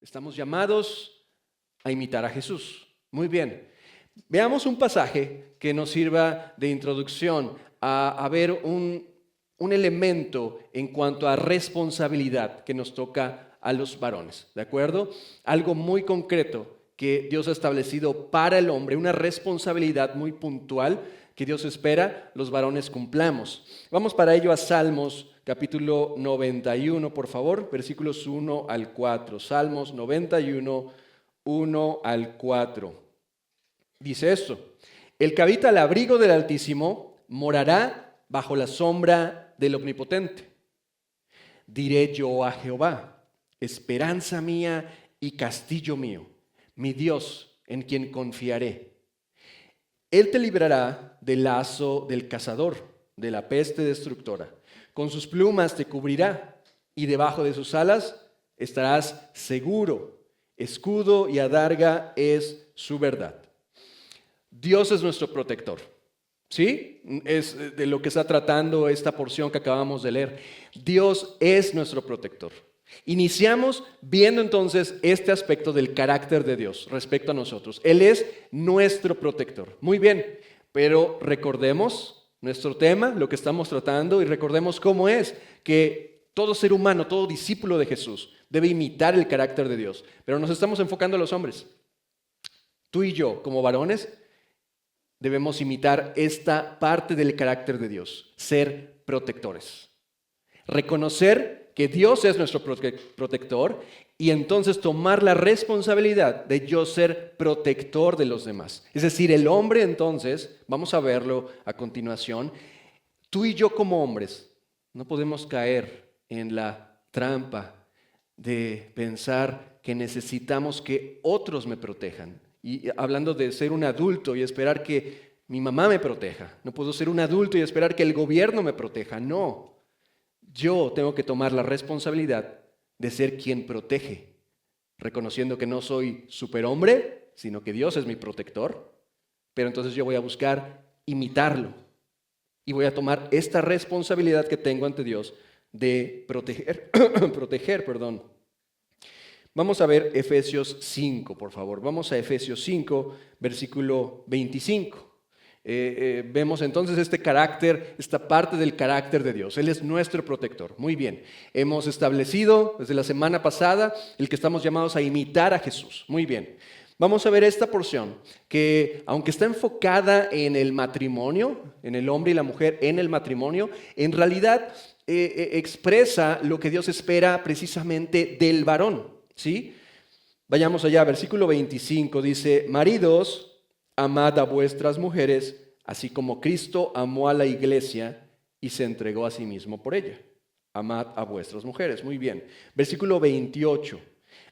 Estamos llamados a imitar a Jesús. Muy bien. Veamos un pasaje que nos sirva de introducción a ver un elemento en cuanto a responsabilidad que nos toca a los varones, ¿de acuerdo? Algo muy concreto que Dios ha establecido para el hombre, una responsabilidad muy puntual que Dios espera los varones cumplamos. Vamos para ello a Salmos capítulo 91, por favor, versículos 1 al 4. Salmos 91, 1 al 4. Dice esto: el que habita al abrigo del Altísimo morará bajo la sombra del Omnipotente. Diré yo a Jehová, esperanza mía y castillo mío, mi Dios en quien confiaré. Él te librará del lazo del cazador, de la peste destructora. Con sus plumas te cubrirá y debajo de sus alas estarás seguro. Escudo y adarga es su verdad. Dios es nuestro protector. ¿Sí? Es de lo que está tratando esta porción que acabamos de leer. Dios es nuestro protector. Iniciamos viendo entonces este aspecto del carácter de Dios respecto a nosotros. Él es nuestro protector. Muy bien, pero recordemos nuestro tema, lo que estamos tratando, y recordemos cómo es que todo ser humano, todo discípulo de Jesús debe imitar el carácter de Dios. Pero nos estamos enfocando a los hombres. Tú y yo, como varones, debemos imitar esta parte del carácter de Dios, ser protectores. Reconocer que Dios es nuestro protector y entonces tomar la responsabilidad de yo ser protector de los demás. Es decir, el hombre entonces, vamos a verlo a continuación, tú y yo como hombres no podemos caer en la trampa de pensar que necesitamos que otros me protejan. Y hablando de ser un adulto y esperar que mi mamá me proteja. No puedo ser un adulto y esperar que el gobierno me proteja. No. Yo tengo que tomar la responsabilidad de ser quien protege, reconociendo que no soy superhombre, sino que Dios es mi protector. Pero entonces yo voy a buscar imitarlo y voy a tomar esta responsabilidad que tengo ante Dios de proteger. Vamos a ver Efesios 5, por favor. Vamos a Efesios 5, versículo 25. Vemos entonces este carácter, esta parte del carácter de Dios. Él es nuestro protector. Muy bien. Hemos establecido desde la semana pasada el que estamos llamados a imitar a Jesús. Muy bien. Vamos a ver esta porción que, aunque está enfocada en el matrimonio, en el hombre y la mujer en el matrimonio, en realidad expresa lo que Dios espera precisamente del varón. ¿Sí? Vayamos allá, versículo 25 dice: maridos, amad a vuestras mujeres, así como Cristo amó a la iglesia y se entregó a sí mismo por ella. Amad a vuestras mujeres. Muy bien. Versículo 28.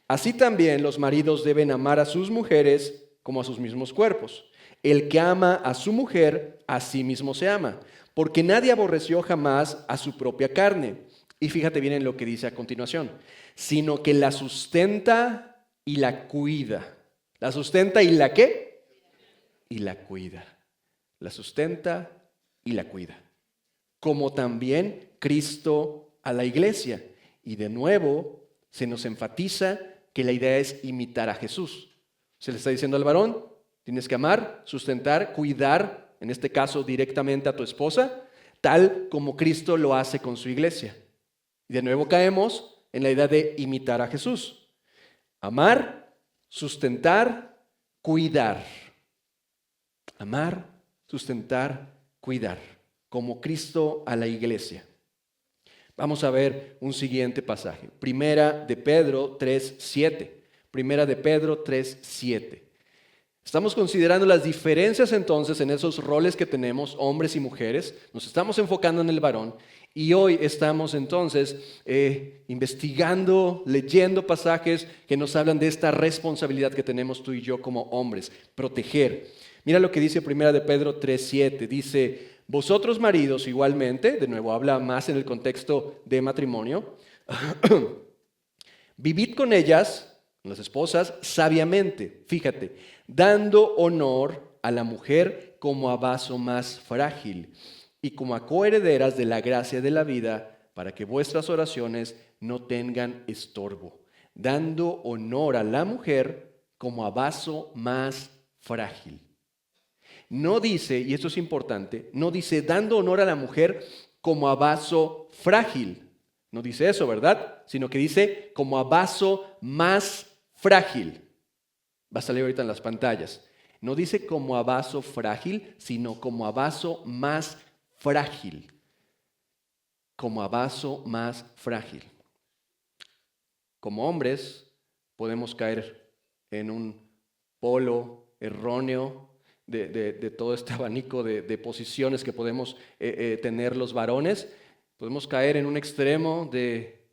Así también los maridos deben amar a sus mujeres como a sus mismos cuerpos. El que ama a su mujer, a sí mismo se ama, porque nadie aborreció jamás a su propia carne. Y fíjate bien en lo que dice a continuación, sino que la sustenta y la cuida. ¿La sustenta y la qué? Y la cuida. La sustenta y la cuida. Como también Cristo a la iglesia. Y de nuevo se nos enfatiza que la idea es imitar a Jesús. Se le está diciendo al varón, tienes que amar, sustentar, cuidar, en este caso directamente a tu esposa, tal como Cristo lo hace con su iglesia. Y de nuevo caemos en la idea de imitar a Jesús. Amar, sustentar, cuidar. Amar, sustentar, cuidar. Como Cristo a la iglesia. Vamos a ver un siguiente pasaje. Primera de Pedro 3:7. Primera de Pedro 3:7. Estamos considerando las diferencias entonces en esos roles que tenemos, hombres y mujeres. Nos estamos enfocando en el varón. Y hoy estamos entonces investigando, leyendo pasajes que nos hablan de esta responsabilidad que tenemos tú y yo como hombres, proteger. Mira lo que dice Primera de Pedro 3:7, dice: vosotros maridos igualmente, de nuevo habla más en el contexto de matrimonio, vivid con ellas, las esposas, sabiamente, fíjate, dando honor a la mujer como a vaso más frágil y como a coherederas de la gracia de la vida, para que vuestras oraciones no tengan estorbo. dando honor a la mujer como a vaso más frágil. No dice, y esto es importante, no dice dando honor a la mujer como a vaso frágil. No dice eso, ¿verdad? Sino que dice como a vaso más frágil. Va a salir ahorita en las pantallas. No dice como a vaso frágil, sino como a vaso más frágil. Como a vaso más frágil. Como hombres podemos caer en un polo erróneo de todo este abanico de posiciones que podemos tener los varones. Podemos caer en un extremo de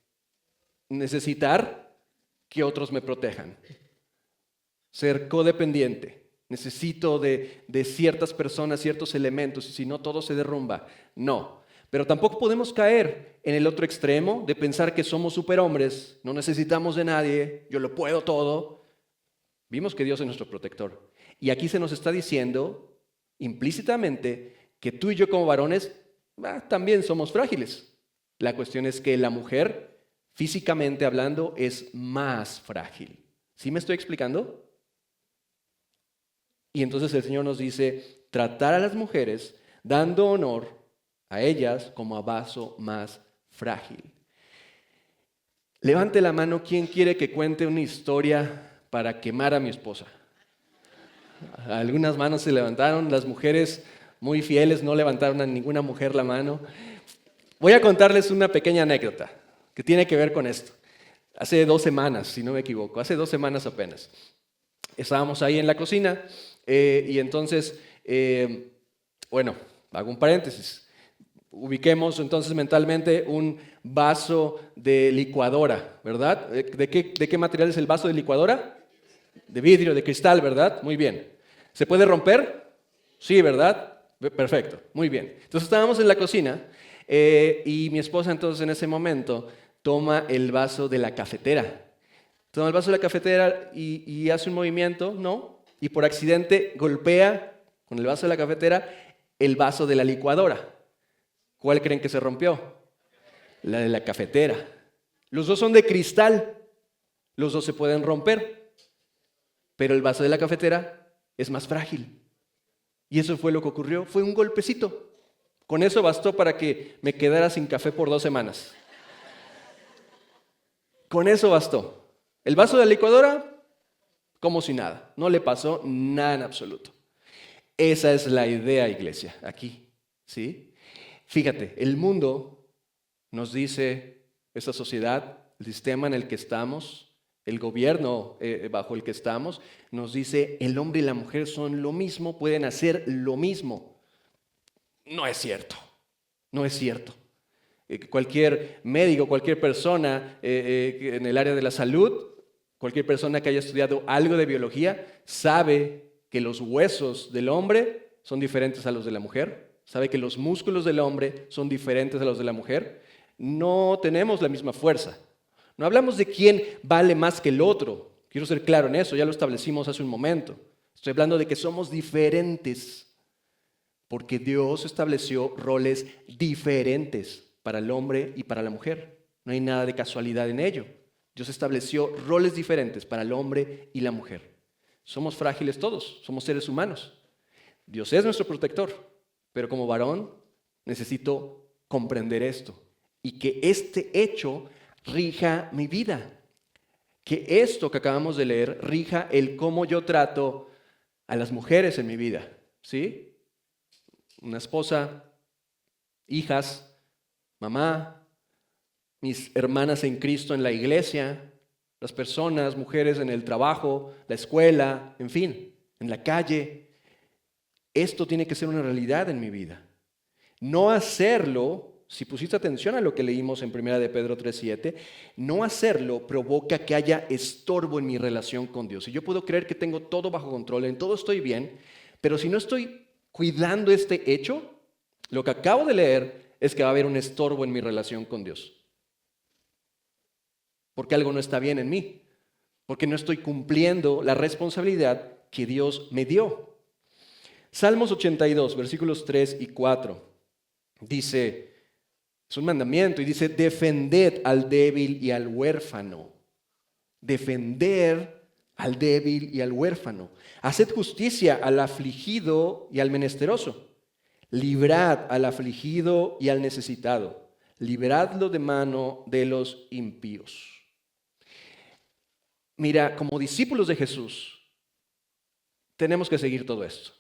necesitar que otros me protejan. Ser codependiente. Necesito de ciertas personas, ciertos elementos, y si no, todo se derrumba. No. Pero tampoco podemos caer en el otro extremo de pensar que somos superhombres, no necesitamos de nadie, yo lo puedo todo. Vimos que Dios es nuestro protector. Y aquí se nos está diciendo implícitamente que tú y yo como varones también somos frágiles. La cuestión es que la mujer, físicamente hablando, es más frágil. ¿Sí me estoy explicando? Y entonces el Señor nos dice, tratar a las mujeres dando honor a ellas como a vaso más frágil. Levante la mano, ¿quién quiere que cuente una historia para quemar a mi esposa? Algunas manos se levantaron, las mujeres muy fieles no levantaron a ninguna mujer la mano. Voy a contarles una pequeña anécdota que tiene que ver con esto. Hace 2 semanas, si no me equivoco, hace 2 semanas apenas. Estábamos ahí en la cocina y entonces, hago un paréntesis. Ubiquemos entonces mentalmente un vaso de licuadora, ¿verdad? ¿De qué material es el vaso de licuadora? De vidrio, de cristal, ¿verdad? Muy bien. ¿Se puede romper? Sí, ¿verdad? Perfecto, muy bien. Entonces estábamos en la cocina y mi esposa entonces en ese momento toma el vaso de la cafetera. Toma el vaso de la cafetera y hace un movimiento, ¿no? Y por accidente golpea con el vaso de la cafetera el vaso de la licuadora. ¿Cuál creen que se rompió? La de la cafetera. Los dos son de cristal. Los dos se pueden romper. Pero el vaso de la cafetera es más frágil. Y eso fue lo que ocurrió. Fue un golpecito. Con eso bastó para que me quedara sin café por 2 semanas. Con eso bastó. El vaso de la licuadora, como si nada. No le pasó nada en absoluto. Esa es la idea, iglesia, aquí. ¿Sí? Fíjate, el mundo nos dice, esta sociedad, el sistema en el que estamos, el gobierno bajo el que estamos, nos dice el hombre y la mujer son lo mismo, pueden hacer lo mismo. No es cierto, no es cierto. Cualquier médico, cualquier persona en el área de la salud, cualquier persona que haya estudiado algo de biología, sabe que los huesos del hombre son diferentes a los de la mujer, sabe que los músculos del hombre son diferentes a los de la mujer. No tenemos la misma fuerza. No hablamos de quién vale más que el otro. Quiero ser claro en eso, ya lo establecimos hace un momento. Estoy hablando de que somos diferentes, porque Dios estableció roles diferentes para el hombre y para la mujer. No hay nada de casualidad en ello. Dios estableció roles diferentes para el hombre y la mujer. Somos frágiles todos, somos seres humanos. Dios es nuestro protector, pero como varón necesito comprender esto y que este hecho rija mi vida. Que esto que acabamos de leer rija el cómo yo trato a las mujeres en mi vida. ¿Sí? Una esposa, hijas, mamá, mis hermanas en Cristo en la iglesia, las personas, mujeres en el trabajo, la escuela, en fin, en la calle. Esto tiene que ser una realidad en mi vida. No hacerlo, si pusiste atención a lo que leímos en 1 de Pedro 3:7, no hacerlo provoca que haya estorbo en mi relación con Dios. Y yo puedo creer que tengo todo bajo control, en todo estoy bien, pero si no estoy cuidando este hecho, lo que acabo de leer es que va a haber un estorbo en mi relación con Dios. Porque algo no está bien en mí, porque no estoy cumpliendo la responsabilidad que Dios me dio. Salmos 82, versículos 3 y 4, dice... Es un mandamiento y dice, defended al débil y al huérfano. defender al débil y al huérfano. Haced justicia al afligido y al menesteroso. Librad al afligido y al necesitado. Libradlo de mano de los impíos. Mira, como discípulos de Jesús, tenemos que seguir todo esto.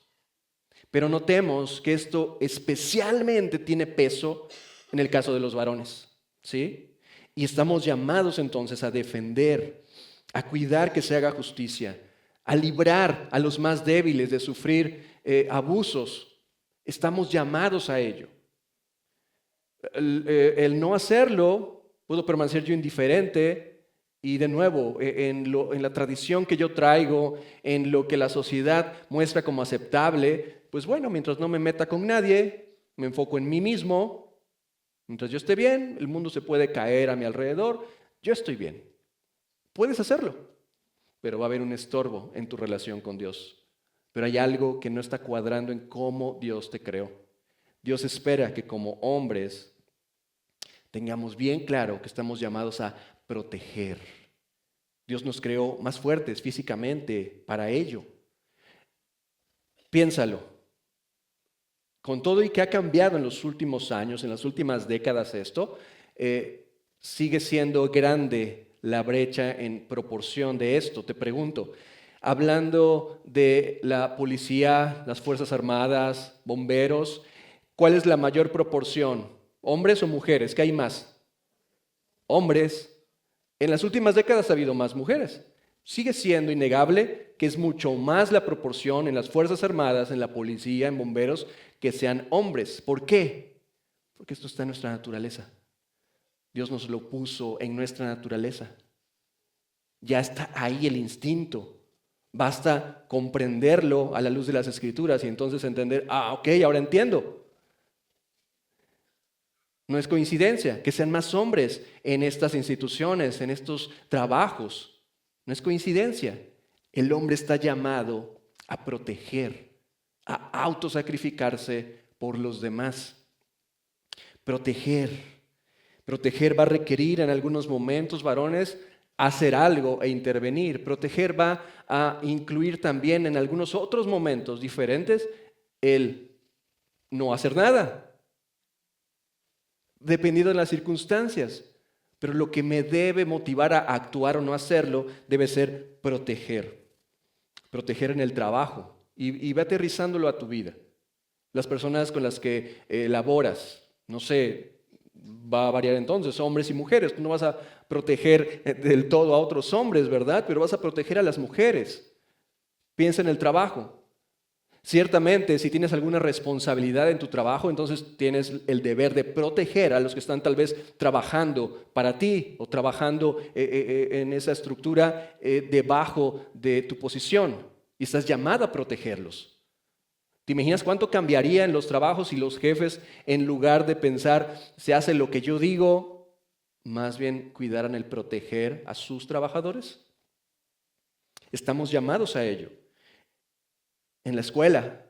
Pero notemos que esto especialmente tiene peso en el caso de los varones, ¿sí? Y estamos llamados entonces a defender, a cuidar que se haga justicia, a librar a los más débiles de sufrir abusos. Estamos llamados a ello. El no hacerlo, puedo permanecer yo indiferente. Y de nuevo, en la tradición que yo traigo, en lo que la sociedad muestra como aceptable, pues bueno, mientras no me meta con nadie, me enfoco en mí mismo, mientras yo esté bien, el mundo se puede caer a mi alrededor, yo estoy bien. Puedes hacerlo, pero va a haber un estorbo en tu relación con Dios. Pero hay algo que no está cuadrando en cómo Dios te creó. Dios espera que como hombres tengamos bien claro que estamos llamados a proteger. Dios nos creó más fuertes físicamente para ello. Piénsalo. Con todo y que ha cambiado en los últimos años, en las últimas décadas esto, sigue siendo grande la brecha en proporción de esto. Te pregunto, hablando de la policía, las Fuerzas Armadas, bomberos, ¿cuál es la mayor proporción? ¿Hombres o mujeres? ¿Qué hay más? Hombres. En las últimas décadas ha habido más mujeres. Sigue siendo innegable que es mucho más la proporción en las Fuerzas Armadas, en la policía, en bomberos, que sean hombres. ¿Por qué? Porque esto está en nuestra naturaleza. Dios nos lo puso en nuestra naturaleza. Ya está ahí el instinto. Basta comprenderlo a la luz de las Escrituras y entonces entender, ok, ahora entiendo. No es coincidencia que sean más hombres en estas instituciones, en estos trabajos. No es coincidencia. El hombre está llamado a proteger, a autosacrificarse por los demás. Proteger. Proteger va a requerir en algunos momentos, varones, hacer algo e intervenir. Proteger va a incluir también en algunos otros momentos diferentes el no hacer nada, dependiendo de las circunstancias. Pero lo que me debe motivar a actuar o no hacerlo debe ser proteger. Proteger en el trabajo. Y ve aterrizándolo a tu vida. Las personas con las que laboras, no sé, va a variar entonces, hombres y mujeres. Tú no vas a proteger del todo a otros hombres, ¿verdad? Pero vas a proteger a las mujeres. Piensa en el trabajo. Ciertamente, si tienes alguna responsabilidad en tu trabajo, entonces tienes el deber de proteger a los que están tal vez trabajando para ti o trabajando en esa estructura debajo de tu posición. Y estás llamado a protegerlos. ¿Te imaginas cuánto cambiaría en los trabajos si los jefes, en lugar de pensar, se hace lo que yo digo, más bien cuidaran el proteger a sus trabajadores? Estamos llamados a ello. En la escuela,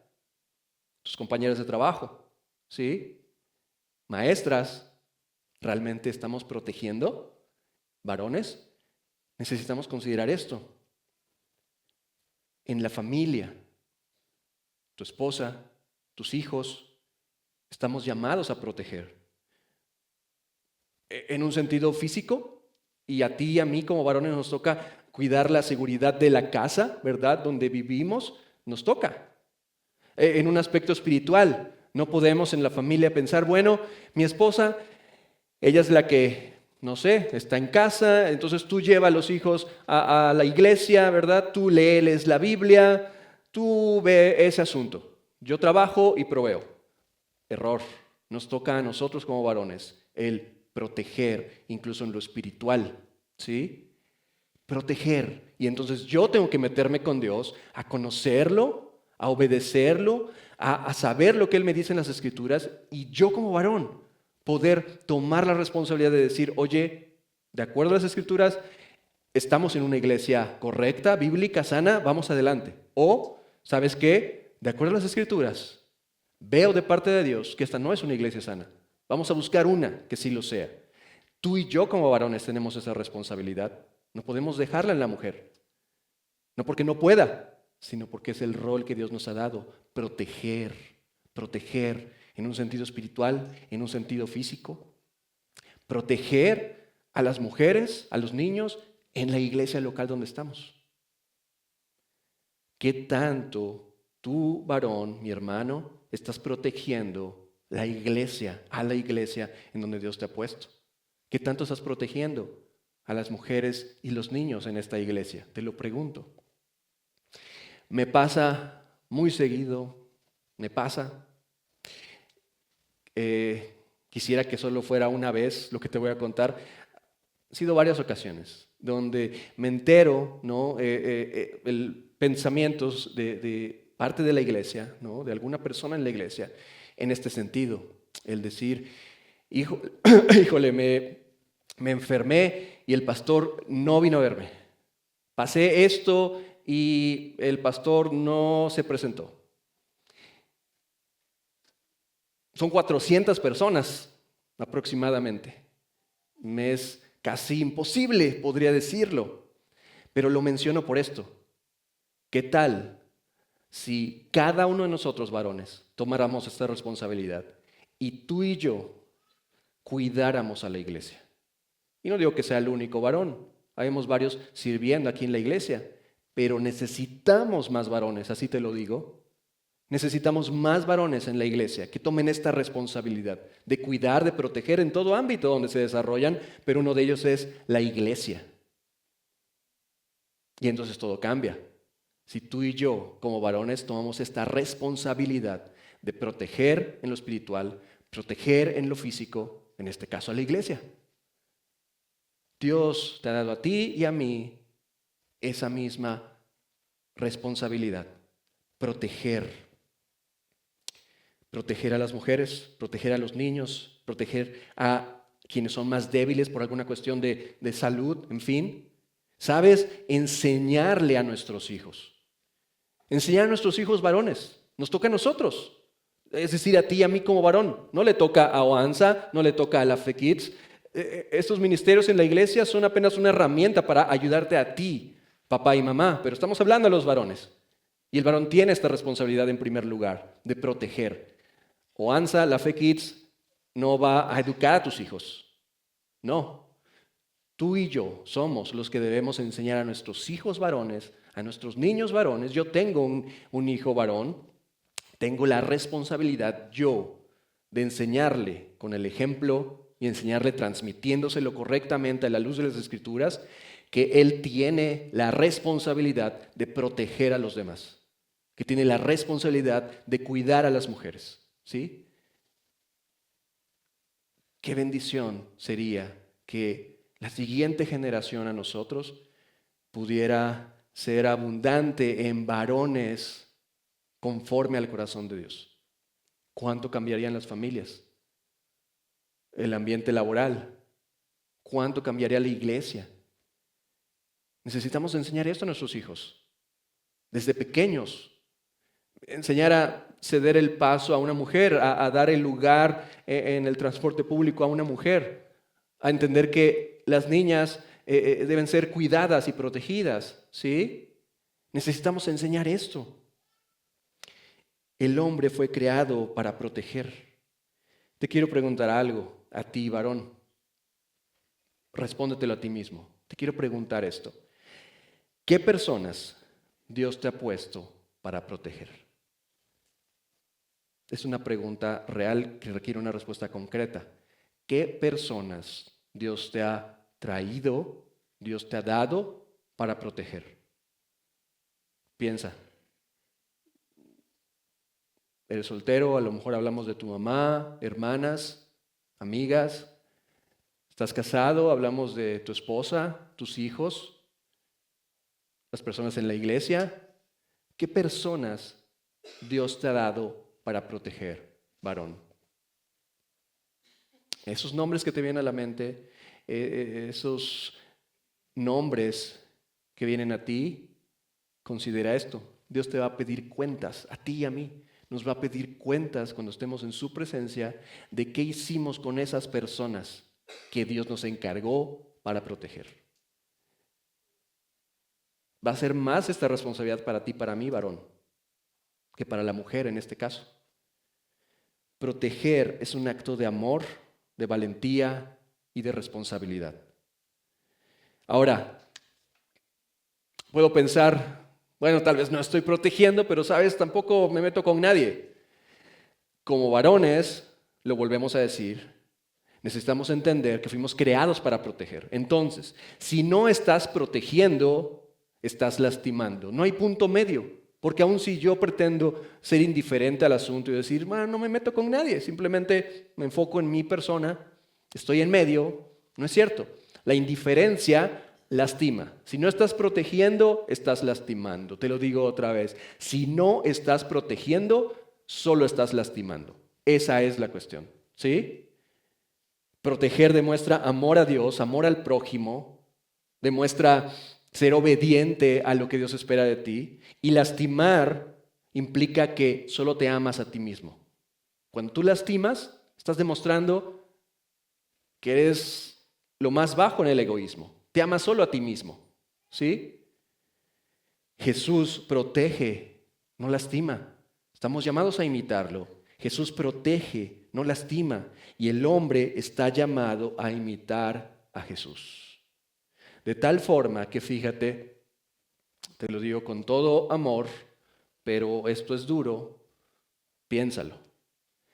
tus compañeros de trabajo, ¿sí? Maestras, ¿realmente estamos protegiendo? Varones, necesitamos considerar esto. En la familia, tu esposa, tus hijos, estamos llamados a proteger. En un sentido físico, y a ti y a mí como varones nos toca cuidar la seguridad de la casa, ¿verdad? Donde vivimos, nos toca. En un aspecto espiritual, no podemos en la familia pensar, bueno, mi esposa, ella es la que, no sé, está en casa, entonces tú lleva a los hijos a la iglesia, ¿verdad? Tú léeles la Biblia, tú ve ese asunto. Yo trabajo y proveo. Error. Nos toca a nosotros como varones el proteger, incluso en lo espiritual, ¿sí? Proteger. Y entonces yo tengo que meterme con Dios a conocerlo, a obedecerlo, a saber lo que Él me dice en las Escrituras y yo como varón poder tomar la responsabilidad de decir, oye, de acuerdo a las Escrituras, estamos en una iglesia correcta, bíblica, sana, vamos adelante. O, ¿sabes qué? De acuerdo a las Escrituras, veo de parte de Dios que esta no es una iglesia sana. Vamos a buscar una que sí lo sea. Tú y yo como varones tenemos esa responsabilidad. No podemos dejarla en la mujer. No porque no pueda, sino porque es el rol que Dios nos ha dado. Proteger en un sentido espiritual, en un sentido físico. Proteger a las mujeres, a los niños, en la iglesia local donde estamos. ¿Qué tanto tú, varón, mi hermano, estás protegiendo la iglesia, a la iglesia en donde Dios te ha puesto? ¿Qué tanto estás protegiendo a las mujeres y los niños en esta iglesia? Te lo pregunto. Me pasa muy seguido, me pasa. Quisiera que solo fuera una vez lo que te voy a contar. Han sido varias ocasiones donde me entero, ¿no? Pensamientos de parte de la iglesia, ¿no? De alguna persona en la iglesia, en este sentido. El decir, híjole, me enfermé y el pastor no vino a verme. Pasé esto y el pastor no se presentó. Son 400 personas aproximadamente. Me es casi imposible, podría decirlo, pero lo menciono por esto. ¿Qué tal si cada uno de nosotros, varones, tomáramos esta responsabilidad y tú y yo cuidáramos a la iglesia? Y no digo que sea el único varón, habemos varios sirviendo aquí en la iglesia, pero necesitamos más varones, así te lo digo. Necesitamos más varones en la iglesia que tomen esta responsabilidad de cuidar, de proteger en todo ámbito donde se desarrollan, pero uno de ellos es la iglesia. Y entonces todo cambia. Si tú y yo, como varones, tomamos esta responsabilidad de proteger en lo espiritual, proteger en lo físico, en este caso a la iglesia. Dios te ha dado a ti y a mí esa misma responsabilidad, proteger a las mujeres, proteger a los niños, proteger a quienes son más débiles por alguna cuestión de salud, en fin. ¿Sabes? Enseñarle a nuestros hijos. Enseñar a nuestros hijos varones. Nos toca a nosotros. Es decir, a ti y a mí como varón. No le toca a Oanza, no le toca a la Fe Kids. Estos ministerios en la iglesia son apenas una herramienta para ayudarte a ti, papá y mamá. Pero estamos hablando de los varones. Y el varón tiene esta responsabilidad en primer lugar, de proteger. Oanza, la Fe Kids, no va a educar a tus hijos. No. Tú y yo somos los que debemos enseñar a nuestros hijos varones, a nuestros niños varones. Yo tengo un hijo varón. Tengo la responsabilidad yo de enseñarle con el ejemplo y enseñarle transmitiéndoselo correctamente a la luz de las Escrituras, que él tiene la responsabilidad de proteger a los demás, que tiene la responsabilidad de cuidar a las mujeres. ¿Sí? Qué bendición sería que la siguiente generación a nosotros pudiera ser abundante en varones conforme al corazón de Dios. ¿Cuánto cambiarían las familias? El ambiente laboral. ¿Cuánto cambiaría la iglesia? Necesitamos enseñar esto a nuestros hijos. Desde pequeños. Enseñar a ceder el paso a una mujer, a dar el lugar en el transporte público a una mujer, a entender que las niñas deben ser cuidadas y protegidas, ¿sí? Necesitamos enseñar esto. El hombre fue creado para proteger. Te quiero preguntar algo a ti, varón. Respóndetelo a ti mismo. Te quiero preguntar esto. ¿Qué personas Dios te ha puesto para proteger? Es una pregunta real que requiere una respuesta concreta. ¿Qué personas Dios te ha traído, Dios te ha dado para proteger? Piensa. Eres soltero, a lo mejor hablamos de tu mamá, hermanas, amigas. Estás casado, hablamos de tu esposa, tus hijos, las personas en la iglesia. ¿Qué personas Dios te ha dado para proteger, varón? Esos nombres que te vienen a la mente, esos nombres que vienen a ti, considera esto. Dios te va a pedir cuentas, a ti y a mí. Nos va a pedir cuentas cuando estemos en su presencia de qué hicimos con esas personas que Dios nos encargó para proteger. Va a ser más esta responsabilidad para ti, para mí, varón, que para la mujer en este caso. Proteger es un acto de amor, de valentía y de responsabilidad. Ahora, puedo pensar, bueno, tal vez no estoy protegiendo, pero sabes, tampoco me meto con nadie. Como varones, lo volvemos a decir, necesitamos entender que fuimos creados para proteger. Entonces, si no estás protegiendo, estás lastimando. No hay punto medio, porque aun si yo pretendo ser indiferente al asunto y decir, bueno, no me meto con nadie, simplemente me enfoco en mi persona, estoy en medio, no es cierto. La indiferencia lastima. Si no estás protegiendo, estás lastimando. Te lo digo otra vez. Si no estás protegiendo, solo estás lastimando. Esa es la cuestión, ¿sí? Proteger demuestra amor a Dios, amor al prójimo, demuestra ser obediente a lo que Dios espera de ti. Y lastimar implica que solo te amas a ti mismo. Cuando tú lastimas, estás demostrando que eres lo más bajo en el egoísmo. Te amas solo a ti mismo, ¿sí? Jesús protege, no lastima. Estamos llamados a imitarlo. Jesús protege, no lastima. Y el hombre está llamado a imitar a Jesús. De tal forma que, fíjate, te lo digo con todo amor, pero esto es duro, piénsalo.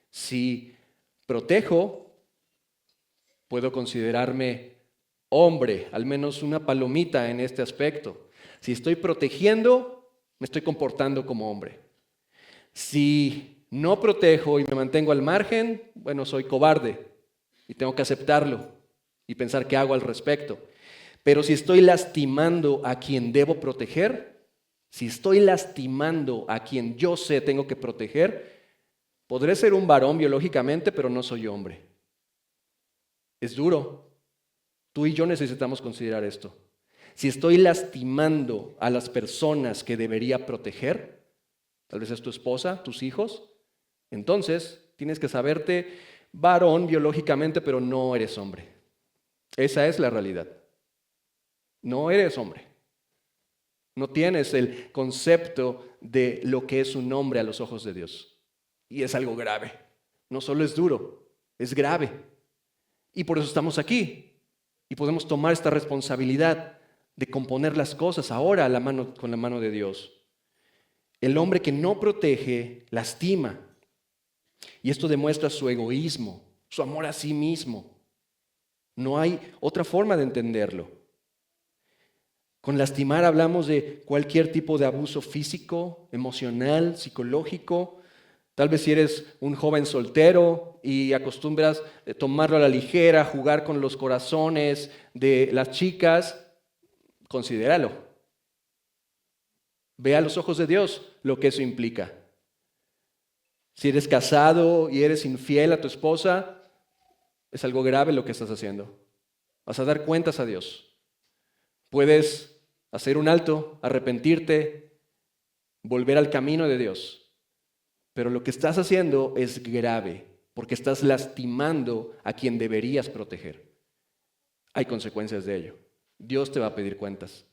Si protejo, puedo considerarme hombre, al menos una palomita en este aspecto. Si estoy protegiendo, me estoy comportando como hombre. Si no protejo y me mantengo al margen, bueno, soy cobarde y tengo que aceptarlo y pensar qué hago al respecto. Pero si estoy lastimando a quien debo proteger, si estoy lastimando a quien yo sé tengo que proteger, podré ser un varón biológicamente, pero no soy hombre. Es duro. Tú y yo necesitamos considerar esto. Si estoy lastimando a las personas que debería proteger, tal vez es tu esposa, tus hijos, entonces tienes que saberte varón biológicamente, pero no eres hombre. Esa es la realidad. No eres hombre. No tienes el concepto de lo que es un hombre a los ojos de Dios. Y es algo grave. No solo es duro, es grave. Y por eso estamos aquí. Y podemos tomar esta responsabilidad de componer las cosas ahora con la mano de Dios. El hombre que no protege lastima. Y esto demuestra su egoísmo, su amor a sí mismo. No hay otra forma de entenderlo. Con lastimar hablamos de cualquier tipo de abuso físico, emocional, psicológico. Tal vez si eres un joven soltero y acostumbras tomarlo a la ligera, jugar con los corazones de las chicas, considéralo. Ve a los ojos de Dios lo que eso implica. Si eres casado y eres infiel a tu esposa, es algo grave lo que estás haciendo. Vas a dar cuentas a Dios. Puedes hacer un alto, arrepentirte, volver al camino de Dios. Pero lo que estás haciendo es grave, porque estás lastimando a quien deberías proteger. Hay consecuencias de ello. Dios te va a pedir cuentas,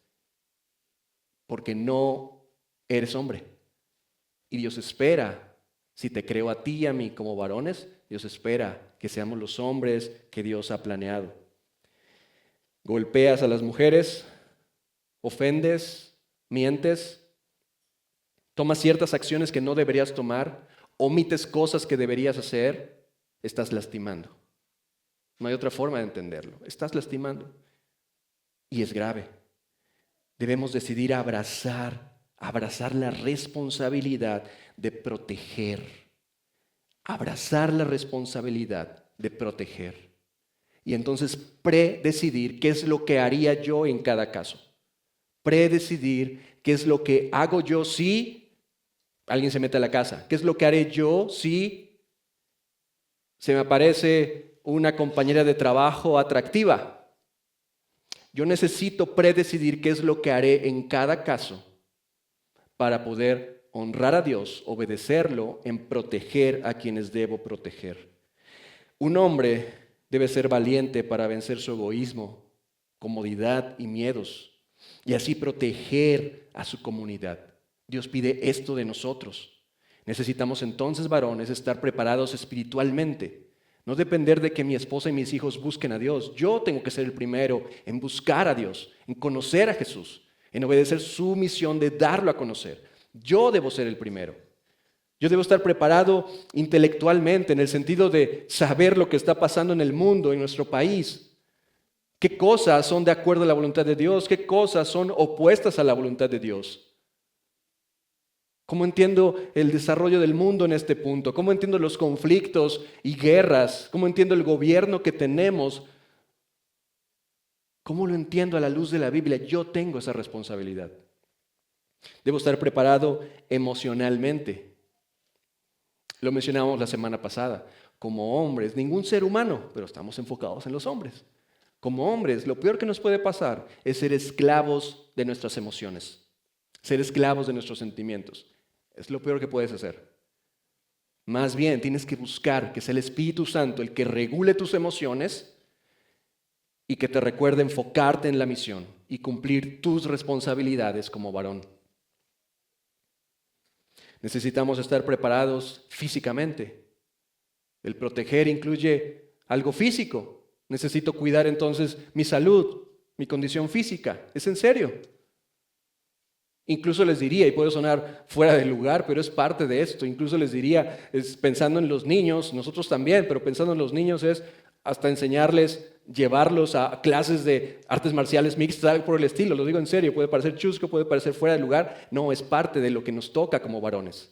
porque no eres hombre. Y Dios espera, si te creo a ti y a mí como varones, Dios espera que seamos los hombres que Dios ha planeado. Golpeas a las mujeres, ofendes, mientes, tomas ciertas acciones que no deberías tomar, omites cosas que deberías hacer, estás lastimando. No hay otra forma de entenderlo. Estás lastimando. Y es grave. Debemos decidir abrazar la responsabilidad de proteger. Abrazar la responsabilidad de proteger. Y entonces predecidir qué es lo que haría yo en cada caso. Predecidir qué es lo que hago yo si alguien se mete a la casa. ¿Qué es lo que haré yo si se me aparece una compañera de trabajo atractiva? Yo necesito predecidir qué es lo que haré en cada caso para poder honrar a Dios, obedecerlo en proteger a quienes debo proteger. Un hombre debe ser valiente para vencer su egoísmo, comodidad y miedos. y así proteger a su comunidad. Dios pide esto de nosotros. Necesitamos entonces, varones, estar preparados espiritualmente. No depender de que mi esposa y mis hijos busquen a Dios. Yo tengo que ser el primero en buscar a Dios, en conocer a Jesús, en obedecer su misión de darlo a conocer. Yo debo ser el primero. Yo debo estar preparado intelectualmente en el sentido de saber lo que está pasando en el mundo, en nuestro país. ¿Qué cosas son de acuerdo a la voluntad de Dios? ¿Qué cosas son opuestas a la voluntad de Dios? ¿Cómo entiendo el desarrollo del mundo en este punto? ¿Cómo entiendo los conflictos y guerras? ¿Cómo entiendo el gobierno que tenemos? ¿Cómo lo entiendo a la luz de la Biblia? Yo tengo esa responsabilidad. Debo estar preparado emocionalmente. Lo mencionamos la semana pasada. Como hombres, ningún ser humano, pero estamos enfocados en los hombres. Como hombres, lo peor que nos puede pasar es ser esclavos de nuestras emociones, ser esclavos de nuestros sentimientos. Es lo peor que puedes hacer. Más bien, tienes que buscar que sea el Espíritu Santo el que regule tus emociones y que te recuerde enfocarte en la misión y cumplir tus responsabilidades como varón. Necesitamos estar preparados físicamente. El proteger incluye algo físico. Necesito cuidar entonces mi salud, mi condición física. ¿Es en serio? Incluso les diría, y puede sonar fuera de lugar, pero es parte de esto, incluso les diría, pensando en los niños, nosotros también, pero pensando en los niños es hasta enseñarles, llevarlos a clases de artes marciales mixtas, algo por el estilo, lo digo en serio, puede parecer chusco, puede parecer fuera de lugar, no, es parte de lo que nos toca como varones.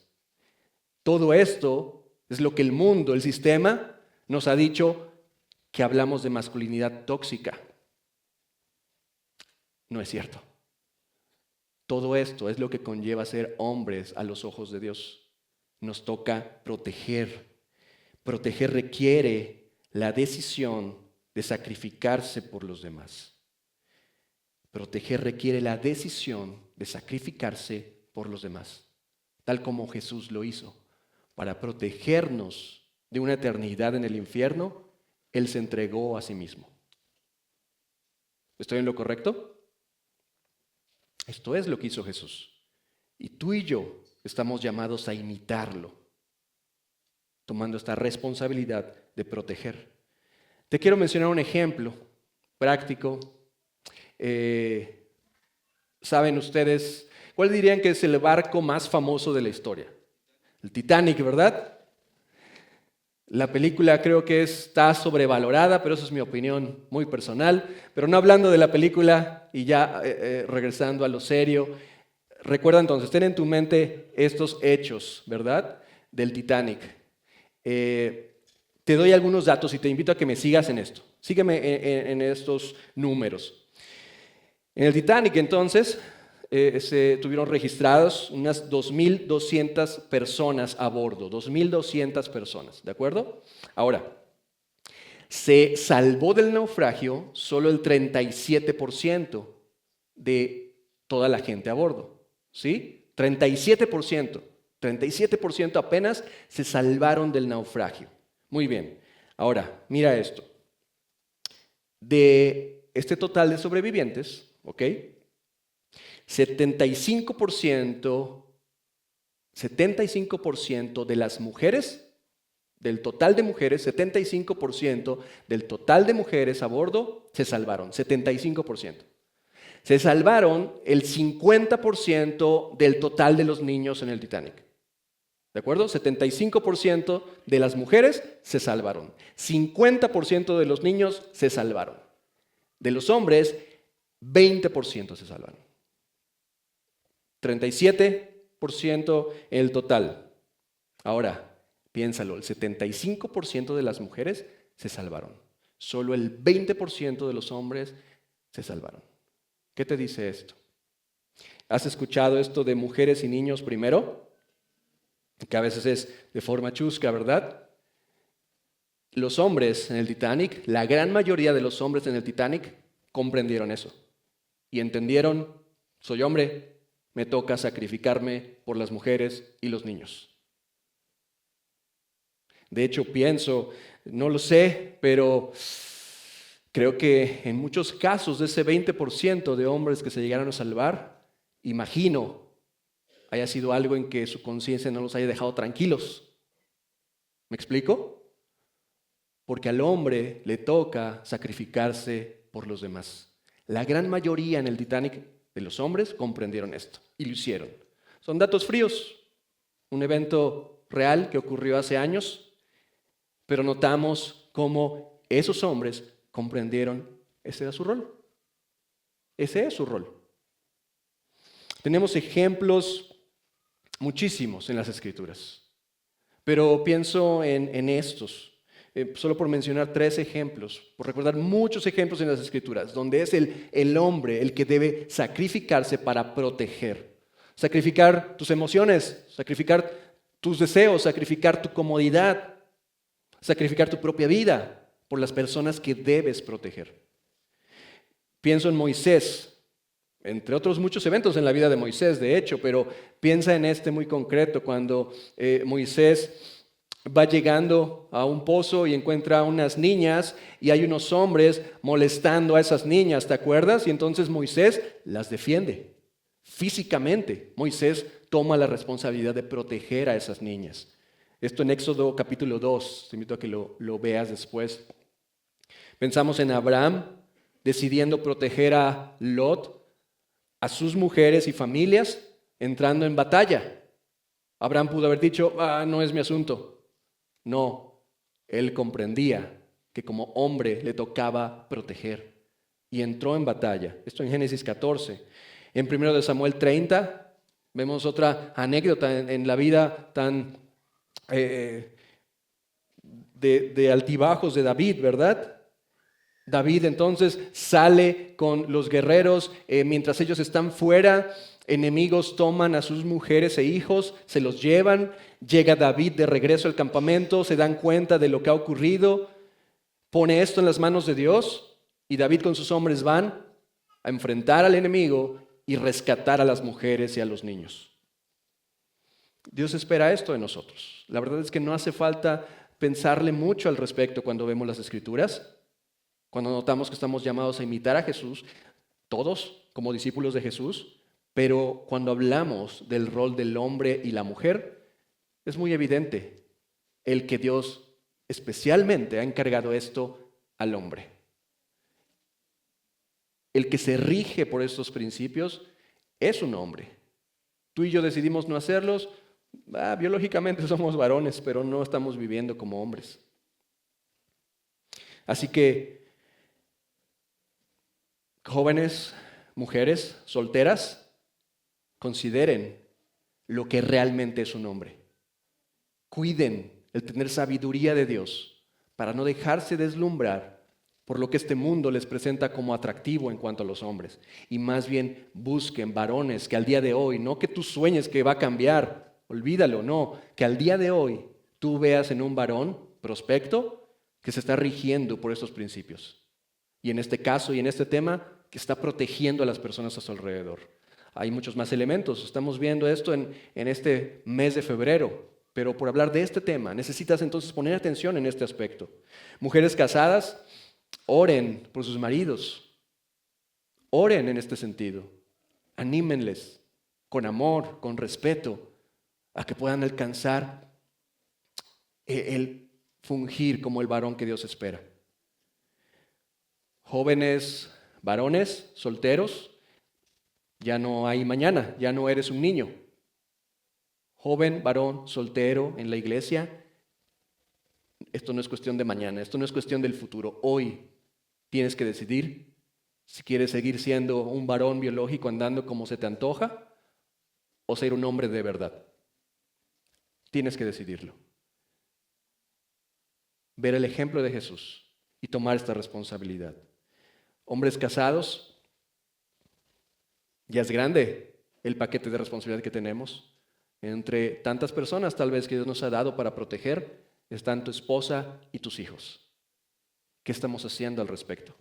Todo esto es lo que el mundo, el sistema, nos ha dicho que hablamos de masculinidad tóxica. No es cierto. Todo esto es lo que conlleva ser hombres a los ojos de Dios. Nos toca proteger. Proteger requiere la decisión de sacrificarse por los demás. Proteger requiere la decisión de sacrificarse por los demás, tal como Jesús lo hizo. Para protegernos de una eternidad en el infierno, Él se entregó a sí mismo. ¿Estoy en lo correcto? Esto es lo que hizo Jesús. Y tú y yo estamos llamados a imitarlo, tomando esta responsabilidad de proteger. Te quiero mencionar un ejemplo práctico. ¿Saben ustedes cuál dirían que es el barco más famoso de la historia? El Titanic, ¿verdad? La película creo que está sobrevalorada, pero eso es mi opinión muy personal. Pero no hablando de la película y ya regresando a lo serio, recuerda entonces, ten en tu mente estos hechos, ¿verdad? Del Titanic. Te doy algunos datos y te invito a que me sigas en esto. Sígueme en estos números. En el Titanic entonces se tuvieron registrados unas 2.200 personas a bordo, 2.200 personas, ¿de acuerdo? Ahora, se salvó del naufragio solo el 37% de toda la gente a bordo, ¿sí? 37% apenas se salvaron del naufragio. Muy bien, ahora, mira esto. De este total de sobrevivientes, ¿ok? 75% de las mujeres, del total de mujeres, 75% del total de mujeres a bordo se salvaron, 75%. Se salvaron el 50% del total de los niños en el Titanic. ¿De acuerdo? 75% de las mujeres se salvaron, 50% de los niños se salvaron. De los hombres, 20% se salvaron. 37% en el total. Ahora, piénsalo, el 75% de las mujeres se salvaron. Solo el 20% de los hombres se salvaron. ¿Qué te dice esto? ¿Has escuchado esto de mujeres y niños primero? Que a veces es de forma chusca, ¿verdad? Los hombres en el Titanic, la gran mayoría de los hombres en el Titanic comprendieron eso y entendieron, soy hombre, me toca sacrificarme por las mujeres y los niños. De hecho, pienso, no lo sé, pero Creo que en muchos casos de ese 20% de hombres que se llegaron a salvar, imagino, haya sido algo en que su conciencia no los haya dejado tranquilos. ¿Me explico? Porque al hombre le toca sacrificarse por los demás. La gran mayoría en el Titanic de los hombres comprendieron esto y lo hicieron. Son datos fríos, un evento real que ocurrió hace años, pero notamos cómo esos hombres comprendieron, ese era su rol. Ese es su rol. Tenemos ejemplos muchísimos en las Escrituras, pero pienso en estos, solo por mencionar 3 ejemplos, por recordar muchos ejemplos en las Escrituras, donde es el hombre el que debe sacrificarse para proteger. Sacrificar tus emociones, sacrificar tus deseos, sacrificar tu comodidad, sacrificar tu propia vida por las personas que debes proteger. Pienso en Moisés, entre otros muchos eventos en la vida de Moisés, de hecho, pero piensa en este muy concreto, cuando Moisés va llegando a un pozo y encuentra a unas niñas y hay unos hombres molestando a esas niñas, ¿te acuerdas? Y entonces Moisés las defiende físicamente. Moisés toma la responsabilidad de proteger a esas niñas. Esto en Éxodo capítulo 2, te invito a que lo veas después. Pensamos en Abraham decidiendo proteger a Lot, a sus mujeres y familias, entrando en batalla. Abraham pudo haber dicho, no es mi asunto. No, él comprendía que como hombre le tocaba proteger y entró en batalla. Esto en Génesis 14. En 1 Samuel 30 vemos otra anécdota en la vida tan de altibajos de David, ¿verdad? David entonces sale con los guerreros, mientras ellos están fuera, enemigos toman a sus mujeres e hijos, se los llevan, llega David de regreso al campamento, se dan cuenta de lo que ha ocurrido, pone esto en las manos de Dios y David con sus hombres van a enfrentar al enemigo y rescatar a las mujeres y a los niños. Dios espera esto de nosotros. La verdad es que no hace falta pensarle mucho al respecto cuando vemos las Escrituras. Cuando notamos que estamos llamados a imitar a Jesús, todos como discípulos de Jesús, pero cuando hablamos del rol del hombre y la mujer, es muy evidente el que Dios especialmente ha encargado esto al hombre. El que se rige por estos principios es un hombre. Tú y yo decidimos no hacerlos, biológicamente somos varones, pero no estamos viviendo como hombres. Así que jóvenes, mujeres, solteras, consideren lo que realmente es un hombre. Cuiden el tener sabiduría de Dios para no dejarse deslumbrar por lo que este mundo les presenta como atractivo en cuanto a los hombres. Y más bien busquen varones que al día de hoy, no que tú sueñes que va a cambiar, olvídalo, no, que al día de hoy tú veas en un varón prospecto que se está rigiendo por estos principios. Y en este caso y en este tema, que está protegiendo a las personas a su alrededor. Hay muchos más elementos. Estamos viendo esto en este mes de febrero. Pero por hablar de este tema, necesitas entonces poner atención en este aspecto. Mujeres casadas, oren por sus maridos. Oren en este sentido. Anímenles con amor, con respeto, a que puedan alcanzar el fungir como el varón que Dios espera. Jóvenes, varones, solteros, ya no hay mañana, ya no eres un niño. Joven, varón, soltero en la iglesia, esto no es cuestión de mañana, esto no es cuestión del futuro. Hoy tienes que decidir si quieres seguir siendo un varón biológico andando como se te antoja o ser un hombre de verdad. Tienes que decidirlo. Ver el ejemplo de Jesús y tomar esta responsabilidad. Hombres casados, ya es grande el paquete de responsabilidad que tenemos. Entre tantas personas tal vez que Dios nos ha dado para proteger, están tu esposa y tus hijos. ¿Qué estamos haciendo al respecto?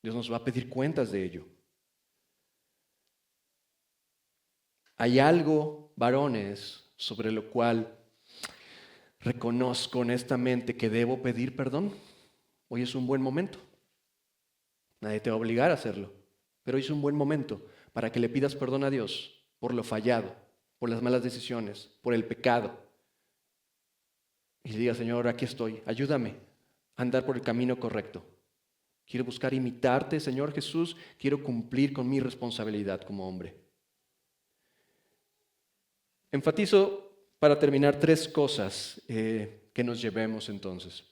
Dios nos va a pedir cuentas de ello. Hay algo, varones, sobre lo cual reconozco honestamente que debo pedir perdón. Hoy es un buen momento. Nadie te va a obligar a hacerlo. Pero hoy es un buen momento para que le pidas perdón a Dios por lo fallado, por las malas decisiones, por el pecado. Y le digas, Señor, aquí estoy, ayúdame a andar por el camino correcto. Quiero buscar imitarte, Señor Jesús. Quiero cumplir con mi responsabilidad como hombre. Enfatizo para terminar 3 cosas que nos llevemos entonces.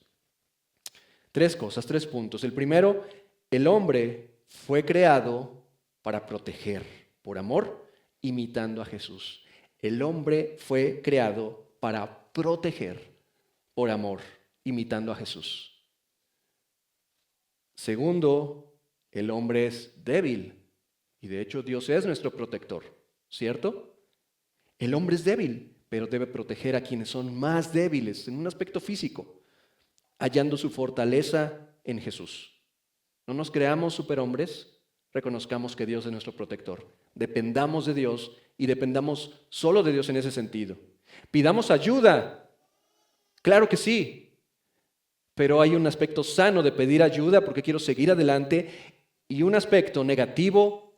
3 cosas, 3 puntos. El primero, el hombre fue creado para proteger por amor, imitando a Jesús. El hombre fue creado para proteger por amor, imitando a Jesús. Segundo, el hombre es débil. Y de hecho Dios es nuestro protector, ¿cierto? El hombre es débil, pero debe proteger a quienes son más débiles en un aspecto físico, hallando su fortaleza en Jesús. No nos creamos superhombres, reconozcamos que Dios es nuestro protector. Dependamos de Dios y dependamos solo de Dios en ese sentido. Pidamos ayuda, claro que sí, pero hay un aspecto sano de pedir ayuda porque quiero seguir adelante y un aspecto negativo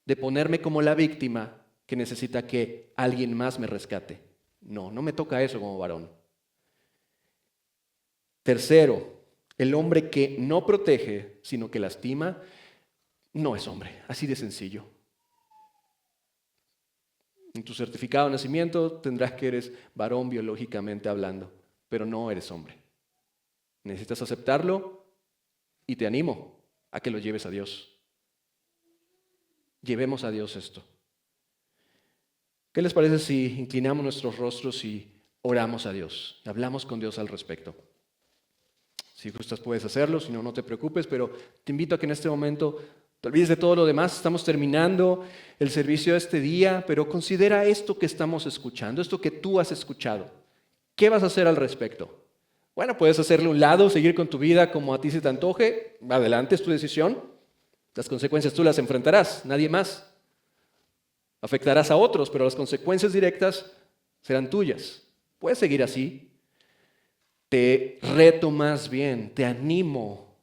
de ponerme como la víctima que necesita que alguien más me rescate. No me toca eso como varón. Tercero, el hombre que no protege, sino que lastima, no es hombre, así de sencillo. En tu certificado de nacimiento tendrás que eres varón biológicamente hablando, pero no eres hombre. Necesitas aceptarlo y te animo a que lo lleves a Dios. Llevemos a Dios esto. ¿Qué les parece si inclinamos nuestros rostros y oramos a Dios? Hablamos con Dios al respecto. Si gustas puedes hacerlo, si no, no te preocupes, pero te invito a que en este momento te olvides de todo lo demás. Estamos terminando el servicio de este día, pero considera esto que estamos escuchando, esto que tú has escuchado. ¿Qué vas a hacer al respecto? Bueno, puedes hacerle un lado, seguir con tu vida como a ti se te antoje. Adelante, es tu decisión. Las consecuencias tú las enfrentarás, nadie más. Afectarás a otros, pero las consecuencias directas serán tuyas. Puedes seguir así. Te reto más bien, te animo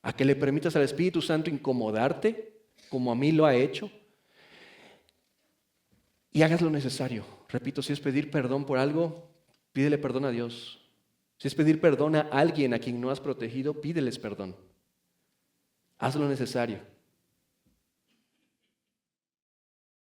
a que le permitas al Espíritu Santo incomodarte, como a mí lo ha hecho, y hagas lo necesario. Repito, si es pedir perdón por algo, pídele perdón a Dios. Si es pedir perdón a alguien a quien no has protegido, pídeles perdón. Haz lo necesario.